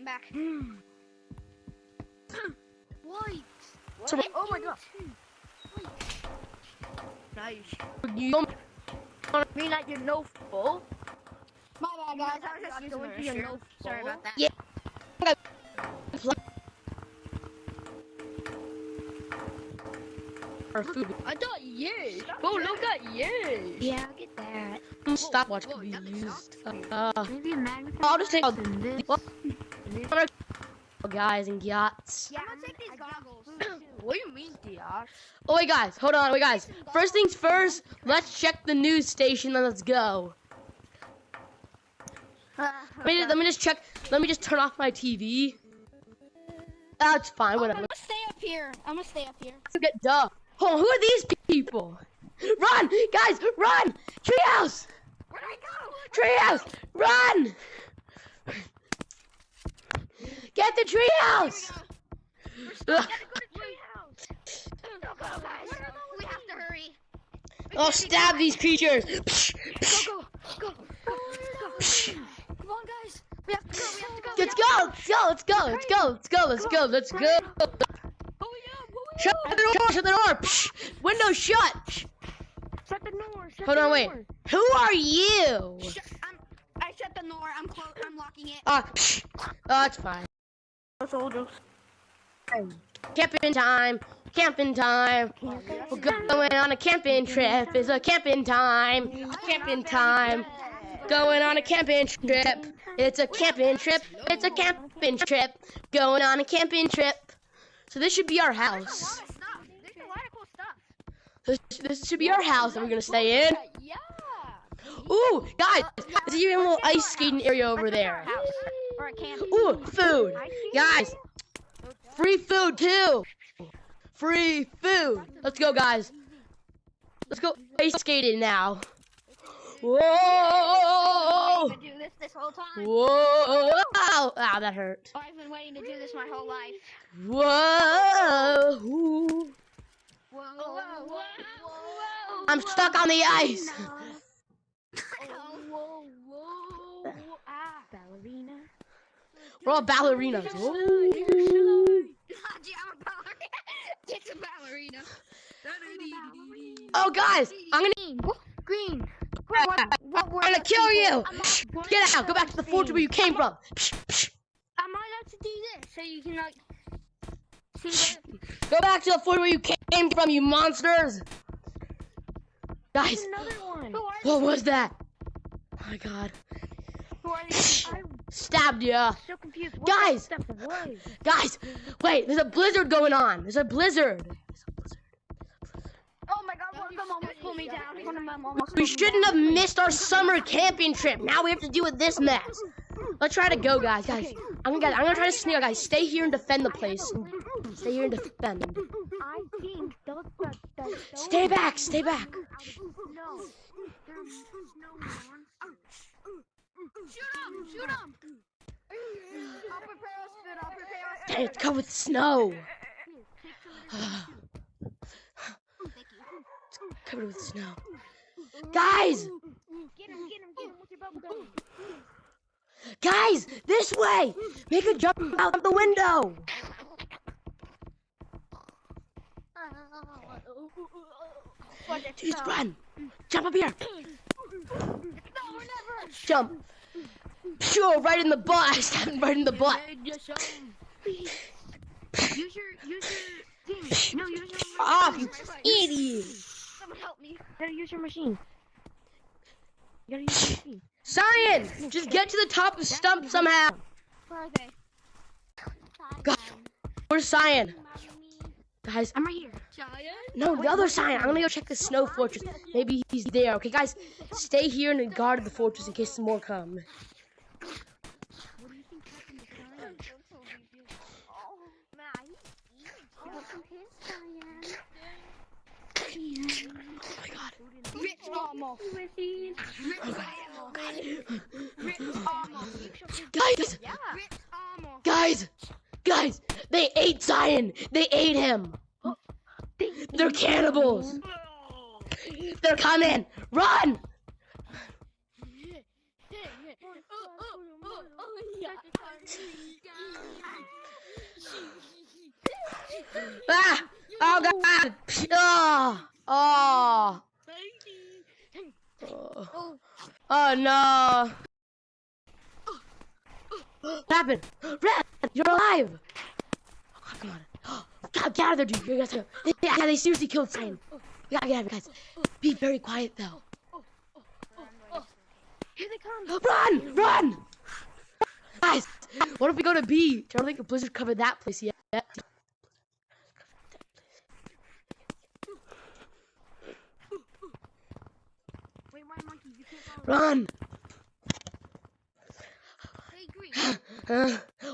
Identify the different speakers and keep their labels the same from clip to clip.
Speaker 1: back. White.
Speaker 2: So,
Speaker 1: Oh my god.
Speaker 2: nice. You don't mean that you're no full?
Speaker 1: My bad, guys. I was just using the restroom. Sorry about that.
Speaker 2: Yeah. Our food. I thought yes. Oh, look at yes.
Speaker 1: Yeah, I'll get that.
Speaker 2: Stopwatch could be used.
Speaker 1: Maybe a magnet.
Speaker 2: I'll just take out
Speaker 1: this.
Speaker 2: guys and yachts.
Speaker 1: Yeah, I'm gonna take these goggles.
Speaker 2: What do you mean, yachts? Oh wait, guys, hold on, wait, guys. First things first, let's check the news station and let's go. Let me just check. Let me just turn off my TV. That's fine, whatever.
Speaker 1: I'm gonna stay up here.
Speaker 2: Get duh. Hold on, who are these people? Run, guys, run! Treehouse!
Speaker 1: Where'd I go?
Speaker 2: Treehouse, run! Get the treehouse!
Speaker 1: Gotta go to treehouse. Go, guys. We have to hurry.
Speaker 2: I'll stab these creatures.
Speaker 1: Go. Come on, guys. We have to go.
Speaker 2: Let's go. Shut the door. Window shut.
Speaker 1: Shut the door.
Speaker 2: Hold on, wait. Who are you?
Speaker 1: I shut the door. I'm locking it.
Speaker 2: That's fine.
Speaker 1: Soldiers.
Speaker 2: Camping time. We're going on a camping trip. It's a camping time. Going on a camping trip. It's a camping trip. Going on a camping trip. So this should be our house.
Speaker 1: There's a lot of cool stuff.
Speaker 2: This should be our house that we're gonna stay in.
Speaker 1: Yeah.
Speaker 2: Ooh, guys, there's even a little ice skating area over there.
Speaker 1: Or a camp.
Speaker 2: Ooh, food. Guys, free food too. Free food. Let's go, guys. Let's go ice skating now. Whoa!
Speaker 1: I've been doing this whole time.
Speaker 2: Whoa! Ow, that hurt.
Speaker 1: I've been waiting to do this my whole life.
Speaker 2: Whoa!
Speaker 1: Whoa.
Speaker 2: I'm stuck on the ice.
Speaker 1: Ballerina.
Speaker 2: We're all ballerinas.
Speaker 1: I'm a ballerina. It's a ballerina.
Speaker 2: Oh, guys, I'm gonna
Speaker 1: Green.
Speaker 2: I'm gonna kill you. Get out. Go back to the fortress where you came from.
Speaker 1: Am I allowed to do this so you can like see the
Speaker 2: Go back to the fortress where you came from, you monsters. Guys,
Speaker 1: another one?
Speaker 2: what was that? Oh my God.
Speaker 1: Who are these? I'm
Speaker 2: Stabbed ya.
Speaker 1: so confused.
Speaker 2: Guys!
Speaker 1: What?
Speaker 2: Guys, wait, there's a blizzard going on. There's a blizzard.
Speaker 1: Oh my god, one of them almost pulled me down. One of them almost
Speaker 2: We shouldn't have missed our summer camping trip. Now we have to deal with this mess. Let's try to go, guys. I'm gonna try to sneak out, guys. Stay here and defend the place. Stay here and defend.
Speaker 1: I think those
Speaker 2: Stay back.
Speaker 1: No. There's no one. Shoot him! I'll prepare us food.
Speaker 2: Dang, it's covered with snow. It's covered with snow. Guys!
Speaker 1: Get him with your bubble gum.
Speaker 2: Guys, this way! Make a jump out the window! Just run! Jump up here! Jump! Sure, right in the butt! I stabbed him right in the butt!
Speaker 1: Use your thing. No, use your
Speaker 2: Off, you idiot!
Speaker 1: Someone help me. You gotta use your machine. You gotta use your machine.
Speaker 2: Cyan! Just get to the top of the stump somehow!
Speaker 1: Where are they?
Speaker 2: God, where's Cyan? Guys,
Speaker 1: I'm right here.
Speaker 2: no, the other Cyan. I'm gonna go check the snow fortress. Maybe he's there. Okay, guys, stay here and guard the fortress in case some more come.
Speaker 1: What do you think happened to Cyan? Oh, man,
Speaker 2: Oh my God.
Speaker 1: Rich almost. Rich almost.
Speaker 2: Guys!
Speaker 1: Yeah. Rich almost.
Speaker 2: Guys! They ate Cyan! They ate him! They're cannibals! They're coming! Run! Ah! Oh God! Oh! Oh! Oh no! What happened? Red, you're alive! Oh, come on! God, get out of there, dude! You gotta, yeah, they seriously killed Cyan. We gotta get out of here, guys. Be very quiet, though.
Speaker 1: Here they come!
Speaker 2: Run! Run! Guys, what if we go to B? I don't think the Blizzard covered that place yet.
Speaker 1: Wait, why monkeys? You can't follow.
Speaker 2: Run!
Speaker 1: Hey, green.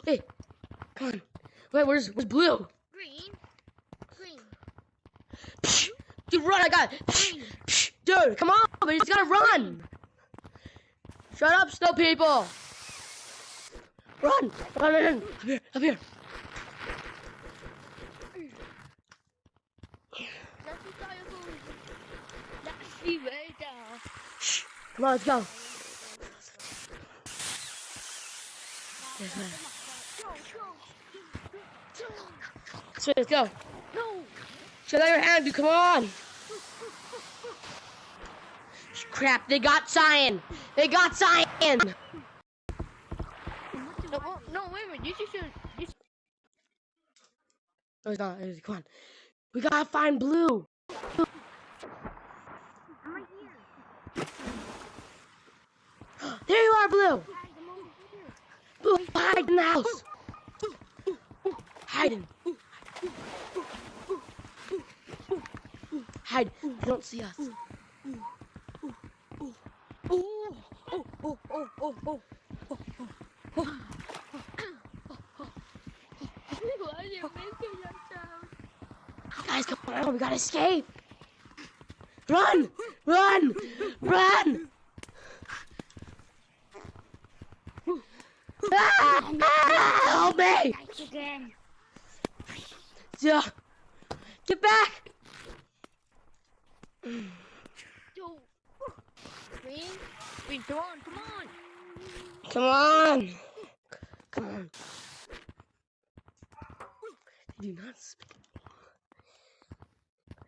Speaker 2: Wait, come on. Wait, where's Blue?
Speaker 1: Green.
Speaker 2: Dude, run! I got it. Dude, come on! We just gotta run. Shut up, snow people! Run! Run! Up here! Up here! Come on, let's go. Let's go.
Speaker 1: No!
Speaker 2: Shut out your hand, dude. Come on. Crap, they got Cyan. They got Cyan.
Speaker 1: No, wait a minute. You should.
Speaker 2: No, it's not. Come on. We gotta find Blue.
Speaker 1: I'm right here.
Speaker 2: There you are, Blue. Blue, hide in the house. Hiding. Hide. They don't see us. Guys, come on. We gotta escape. Run! Run! Run! Help me! Yeah. Get back!
Speaker 1: Green, come on!
Speaker 2: Come on! Come on. They do not speak.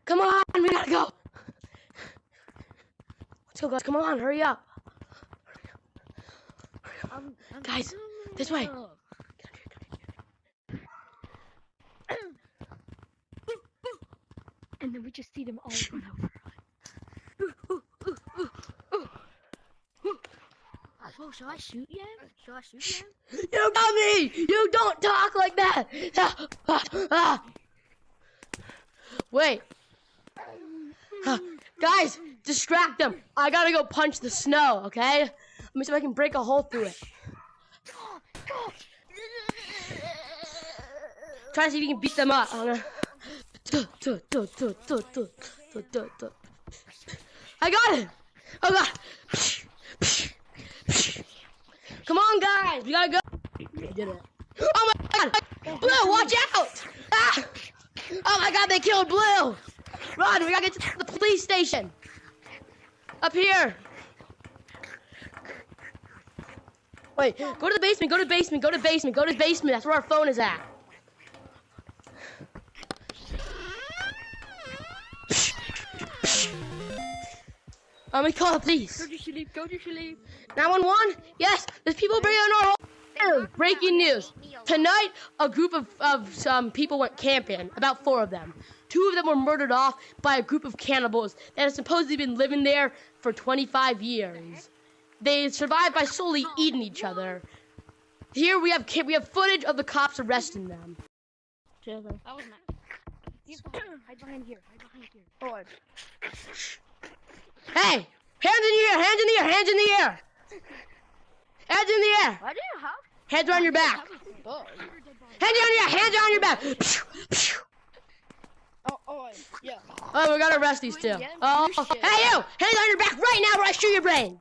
Speaker 2: Come on! We gotta go! Let's go, guys. Come on, hurry up. Guys, this way.
Speaker 1: And then we just see them all run over. Oh, shall I shoot you?
Speaker 2: You got me! You don't talk like that! Wait. Guys, distract them. I gotta go punch the snow, okay? Let me see if I can break a hole through it. Try to see if you can beat them up. I got it! Oh god! Come on, guys! We gotta go! I did it. Oh my god! Blue, watch out! Ah! Oh my god, they killed Blue! Run! We gotta get to the police station! Up here! Wait, go to the basement, go to the basement, go to the basement, go to the basement. That's where our phone is at. Let me call the police.
Speaker 1: Go to sleep.
Speaker 2: 911? Yes, there's people breaking in our home. Breaking news. Tonight, a group of some people went camping, about 4 of them. 2 of them were murdered off by a group of cannibals that have supposedly been living there for 25 years. They survived by slowly eating each other. Here we have footage of the cops arresting them.
Speaker 1: That was nice. Hide behind here. Oh.
Speaker 2: Hey! Hands in the air! Hands in the air! Hands in the air! Hands in the air!
Speaker 1: Why do you have?
Speaker 2: Hands around your back! Hands on your hands on your back!
Speaker 1: Yeah.
Speaker 2: Oh, we gotta arrest these 2. Oh, hey you! Hands on your back right now or I shoot your brain!